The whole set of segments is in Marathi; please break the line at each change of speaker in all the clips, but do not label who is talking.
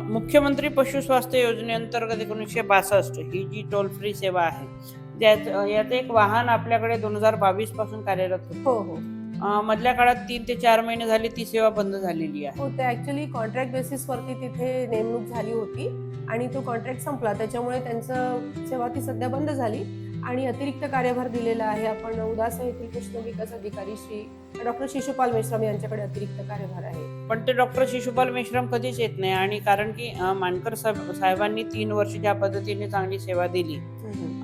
मुख्यमंत्री पशु स्वास्थ्य योजनेअंतर्गत 1962 ही जी टोल फ्री सेवा आहे, यात एक वाहन आपल्याकडे 2022 पासून कार्यरत होतं.
हो हो
मधल्या काळात 3 ते 4 महिने झाले ती सेवा बंद झालेली आहे.
हो ते ॲक्च्युली कॉन्ट्रॅक्ट बेसिसवरती तिथे नेमणूक झाली होती आणि तो कॉन्ट्रॅक्ट संपला, त्याच्यामुळे त्यांचं सेवा ती सध्या बंद झाली आणि अतिरिक्त कार्यभार दिलेला आहे. आपण उदास येथील कृष्ण विकास अधिकारी श्री डॉक्टर शिशुपाल मेश्राम यांच्याकडे अतिरिक्त कार्यभार आहे.
पण ते डॉक्टर शिशुपाल मेश्राम कधीच येत नाही आणि कारण की मानकर साहेबांनी 3 वर्ष ज्या पद्धतीने चांगली सेवा दिली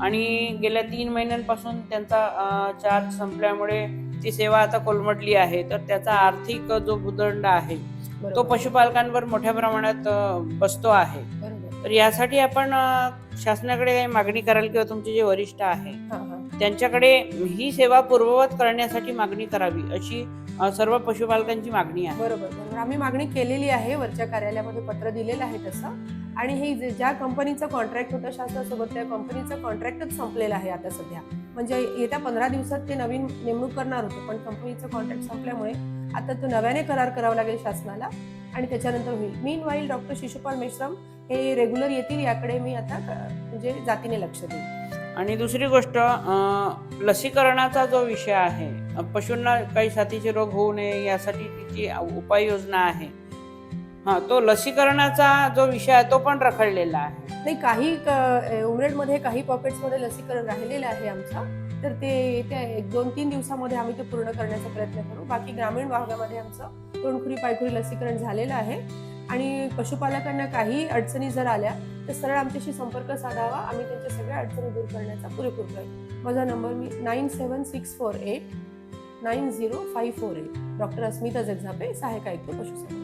आणि गेल्या 3 महिन्यांपासून त्यांचा चार्ज संपल्यामुळे ती सेवा आता कोलमडली आहे, तर त्याचा आर्थिक जो भूदंड आहे तो पशुपालकांवर मोठ्या प्रमाणात बसतो आहे. तर यासाठी आपण शासनाकडे काही मागणी कराल किंवा तुमचे जे वरिष्ठ आहे त्यांच्याकडे ही सेवा पूर्ववत करण्यासाठी मागणी करावी अशी सर्व पशुपालकांची मागणी आहे.
बरोबर आम्ही मागणी केलेली आहे, वरच्या कार्यालयामध्ये पत्र दिलेलं आहे तसं. आणि हे ज्या कंपनीचं कॉन्ट्रॅक्ट होतं शासनासोबत त्या कंपनीचं कॉन्ट्रॅक्टच संपलेलं आहे आता सध्या. म्हणजे येत्या 15 दिवसात ते नवीन नेमणूक करणार होते, पण कंपनीचं कॉन्ट्रॅक्ट संपल्यामुळे आता तो नव्याने करार करावा लागेल शासनाला आणि त्याच्यानंतर होईल. मीन वाईल डॉक्टर शिशुपाल मेश्राम हे रेग्युलर येतील, याकडे मी आता म्हणजे जातीने लक्ष देईन.
आणि दुसरी गोष्ट, लसीकरणाचा जो विषय आहे, पशूंना काही साथीचे रोग होऊ नये यासाठी जी उपाययोजना आहे, तो लसीकरणाचा जो विषय आहे तो पण रखडलेला आहे.
नाही, काही उमरेडमध्ये काही पॉकेट्समध्ये लसीकरण राहिलेलं आहे आमचं, तर ते येत्या 1-2-3 दिवसामध्ये आम्ही ते पूर्ण करण्याचा प्रयत्न करू. बाकी ग्रामीण भागामध्ये आमचं तोंडखुरी पायखुरी लसीकरण झालेलं आहे आणि पशुपालकांना काही अडचणी जर आल्या तर सरळ आमच्याशी संपर्क साधावा, आम्ही त्यांच्या सगळ्या अडचणी दूर करण्याचा पुरेपूर प्रयत्न. माझा नंबर मी 9764890548. डॉक्टर अस्मिता जगझापे, सहाय्यक आयुक्त पशुसंवर्धन.